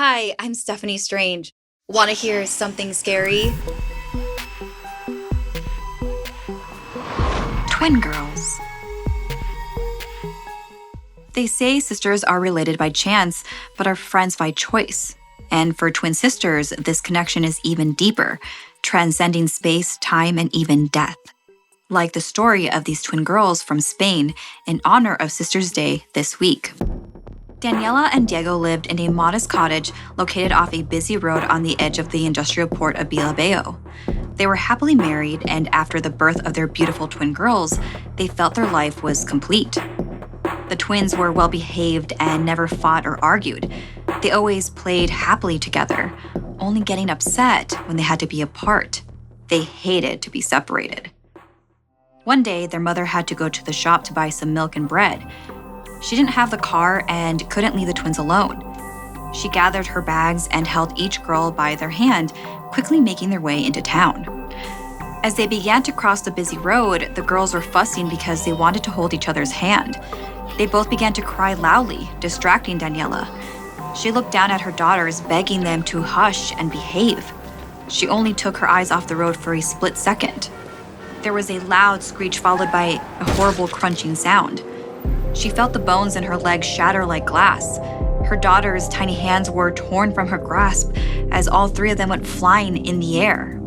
Hi, I'm Steffany Strange. Want to hear something scary? Twin girls. They say sisters are related by chance, but are friends by choice. And for twin sisters, this connection is even deeper, transcending space, time, and even death. Like the story of these twin girls from Spain in honor of Sisters' Day this week. Daniela and Diego lived in a modest cottage located off a busy road on the edge of the industrial port of Bilbao. They were happily married, and after the birth of their beautiful twin girls, they felt their life was complete. The twins were well-behaved and never fought or argued. They always played happily together, only getting upset when they had to be apart. They hated to be separated. One day, their mother had to go to the shop to buy some milk and bread. She didn't have the car and couldn't leave the twins alone. She gathered her bags and held each girl by their hand, quickly making their way into town. As they began to cross the busy road, the girls were fussing because they wanted to hold each other's hand. They both began to cry loudly, distracting Daniela. She looked down at her daughters, begging them to hush and behave. She only took her eyes off the road for a split second. There was a loud screech followed by a horrible crunching sound. She felt the bones in her legs shatter like glass. Her daughter's tiny hands were torn from her grasp as all three of them went flying in the air.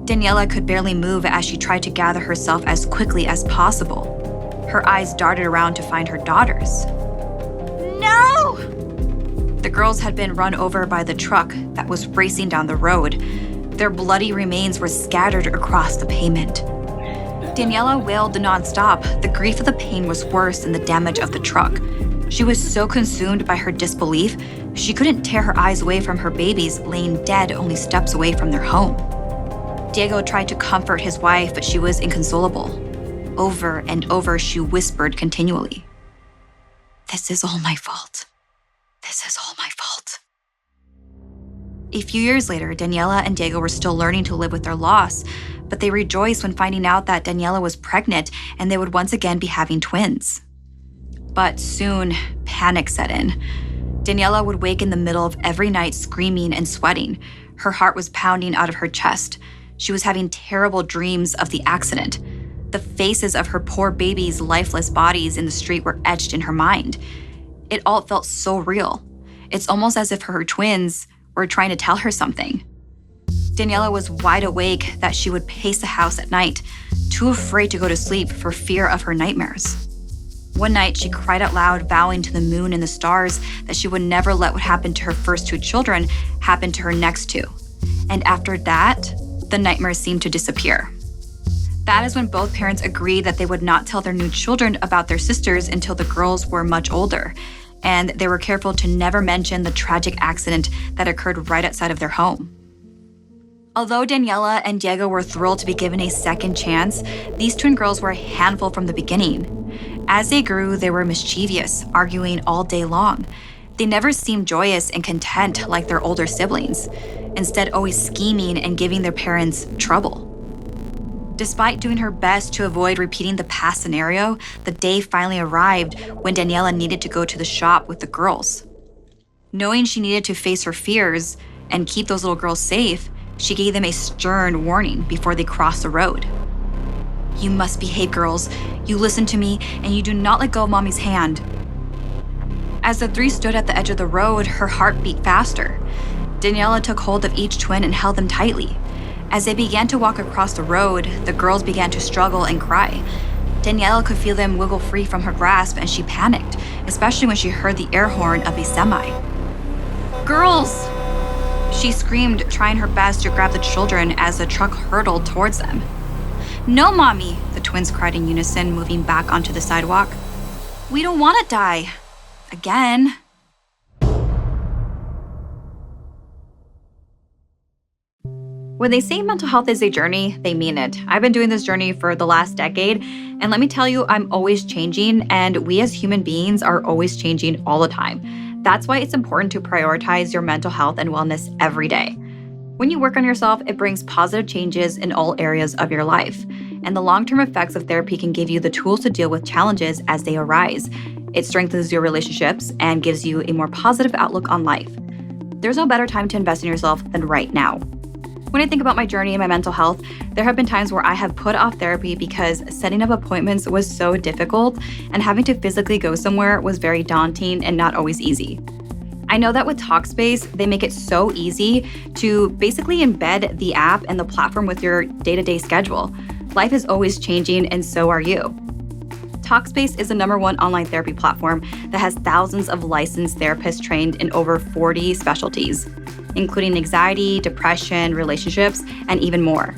Daniela could barely move as she tried to gather herself as quickly as possible. Her eyes darted around to find her daughters. No! The girls had been run over by the truck that was racing down the road. Their bloody remains were scattered across the pavement. Daniela wailed nonstop. The grief of the pain was worse than the damage of the truck. She was so consumed by her disbelief, she couldn't tear her eyes away from her babies laying dead only steps away from their home. Diego tried to comfort his wife, but she was inconsolable. Over and over, she whispered continually, "This is all my fault. This is all my fault." A few years later, Daniela and Diego were still learning to live with their loss, but they rejoiced when finding out that Daniela was pregnant and they would once again be having twins. But soon, panic set in. Daniela would wake in the middle of every night screaming and sweating. Her heart was pounding out of her chest. She was having terrible dreams of the accident. The faces of her poor babies' lifeless bodies in the street were etched in her mind. It all felt so real. It's almost as if her twins were trying to tell her something. Daniela was wide awake that she would pace the house at night, too afraid to go to sleep for fear of her nightmares. One night, she cried out loud, vowing to the moon and the stars that she would never let what happened to her first two children happen to her next two. And after that, the nightmares seemed to disappear. That is when both parents agreed that they would not tell their new children about their sisters until the girls were much older, and they were careful to never mention the tragic accident that occurred right outside of their home. Although Daniela and Diego were thrilled to be given a second chance, these twin girls were a handful from the beginning. As they grew, they were mischievous, arguing all day long. They never seemed joyous and content like their older siblings, instead always scheming and giving their parents trouble. Despite doing her best to avoid repeating the past scenario, the day finally arrived when Daniela needed to go to the shop with the girls. Knowing she needed to face her fears and keep those little girls safe, she gave them a stern warning before they crossed the road. "You must behave, girls. You listen to me, and you do not let go of Mommy's hand." As the three stood at the edge of the road, her heart beat faster. Daniela took hold of each twin and held them tightly. As they began to walk across the road, the girls began to struggle and cry. Daniela could feel them wiggle free from her grasp, and she panicked, especially when she heard the air horn of a semi. "Girls!" She screamed, trying her best to grab the children as the truck hurtled towards them. "No, Mommy," the twins cried in unison, moving back onto the sidewalk. "We don't want to die. Again." When they say mental health is a journey, they mean it. I've been doing this journey for the last decade, and let me tell you, I'm always changing, and we as human beings are always changing all the time. That's why it's important to prioritize your mental health and wellness every day. When you work on yourself, it brings positive changes in all areas of your life, and the long-term effects of therapy can give you the tools to deal with challenges as they arise. It strengthens your relationships and gives you a more positive outlook on life. There's no better time to invest in yourself than right now. When I think about my journey in my mental health, there have been times where I have put off therapy because setting up appointments was so difficult and having to physically go somewhere was very daunting and not always easy. I know that with Talkspace, they make it so easy to basically embed the app and the platform with your day-to-day schedule. Life is always changing, and so are you. Talkspace is the #1 online therapy platform that has thousands of licensed therapists trained in over 40 specialties, including anxiety, depression, relationships, and even more.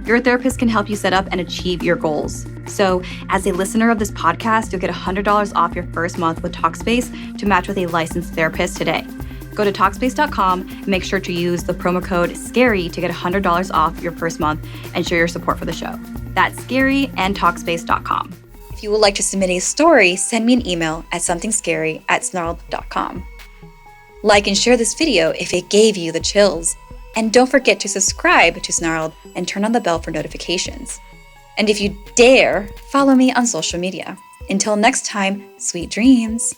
Your therapist can help you set up and achieve your goals. So, as a listener of this podcast, you'll get $100 off your first month with Talkspace to match with a licensed therapist today. Go to Talkspace.com and make sure to use the promo code SCARY to get $100 off your first month and show your support for the show. That's SCARY and Talkspace.com. If you would like to submit a story, send me an email at somethingscary@snarled.com. Like and share this video if it gave you the chills. And don't forget to subscribe to Snarled and turn on the bell for notifications. And if you dare, follow me on social media. Until next time, sweet dreams.